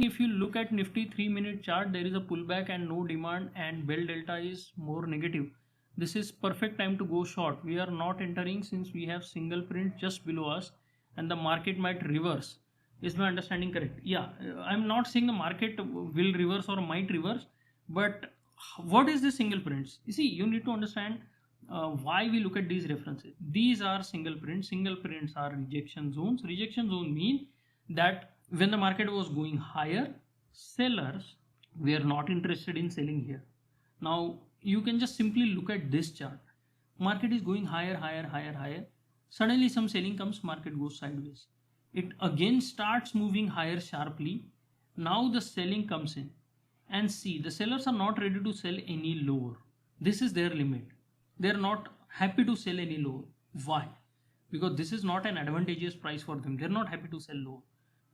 if you look at Nifty 3-minute chart, there is a pullback and no demand, and bell delta is more negative. This is perfect time to go short. We are not entering since we have single print just below us and the market might reverse. Is my understanding correct? Yeah, I'm not saying the market will reverse or might reverse, but what is the single prints? You see, you need to understand why we look at these references. These are single prints. Single prints are rejection zones. Rejection zone mean that when the market was going higher, sellers were not interested in selling here. Now you can just simply look at this chart. Market is going higher, higher, higher, higher. Suddenly some selling comes, market goes sideways. It again starts moving higher sharply. Now the selling comes in, and see, the sellers are not ready to sell any lower. This is their limit. They are not happy to sell any lower. Why? Because this is not an advantageous price for them. They're not happy to sell lower.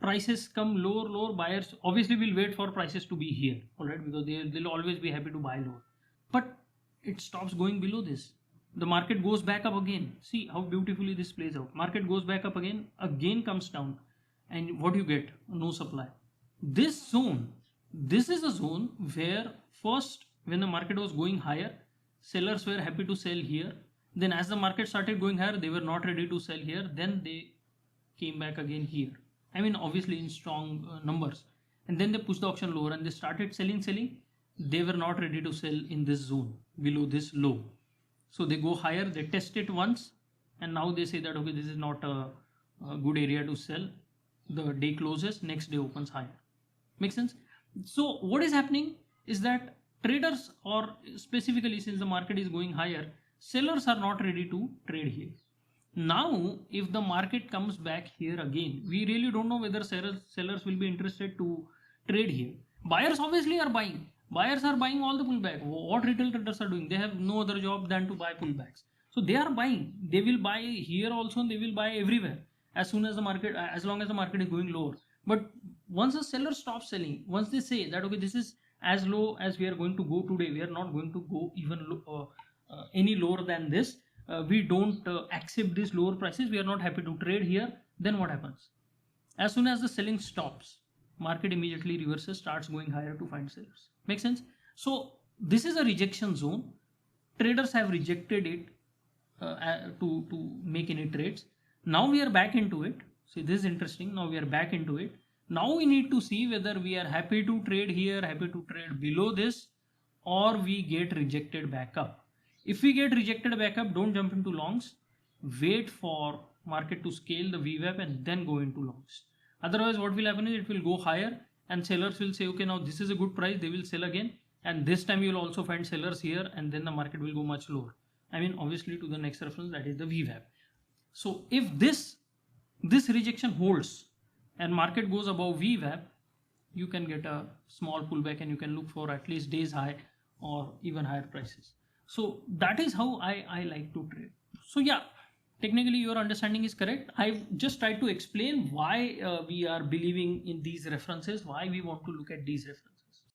Prices come lower, buyers obviously will wait for prices to be here, all right, because they'll always be happy to buy lower. But it stops going below this. The market goes back up again. See how beautifully this plays out. Market goes back up again comes down, and what you get? No supply. This zone, this is a zone where first, when the market was going higher, sellers were happy to sell here. Then as the market started going higher, they were not ready to sell here. Then they came back again here. I mean, obviously in strong numbers. And then they pushed the auction lower and they started selling. They were not ready to sell in this zone below this low. So they go higher, they test it once, and now they say that, okay, this is not a good area to sell. The day closes, next day opens higher. Makes sense? So what is happening is that traders, or specifically since the market is going higher, sellers are not ready to trade here. Now, if the market comes back here again, we really don't know whether sellers will be interested to trade here. Buyers obviously are buying. Buyers are buying all the pullback. What retail traders are doing? They have no other job than to buy pullbacks. So they are buying. They will buy here also, and they will buy everywhere as soon as the market, as long as the market is going lower. But once the seller stops selling, once they say that, okay, this is as low as we are going to go today, we are not going to go even any lower than this. We don't accept these lower prices, we are not happy to trade here. Then what happens? As soon as the selling stops, market immediately reverses, starts going higher to find sellers. Make sense? So this is a rejection zone. Traders have rejected it to make any trades. Now we are back into it. See, this is interesting. Now we are back into it. Now we need to see whether we are happy to trade here, happy to trade below this, or we get rejected back up. If we get rejected back up, don't jump into longs. Wait for market to scale the VWAP and then go into longs. Otherwise, what will happen is it will go higher and sellers will say, okay, now this is a good price. They will sell again. And this time you will also find sellers here, and then the market will go much lower. I mean, obviously to the next reference, that is the VWAP. So if this rejection holds and market goes above VWAP, you can get a small pullback and you can look for at least days high or even higher prices. So that is how I like to trade. So yeah, technically your understanding is correct. I've just tried to explain why we are believing in these references, why we want to look at these references.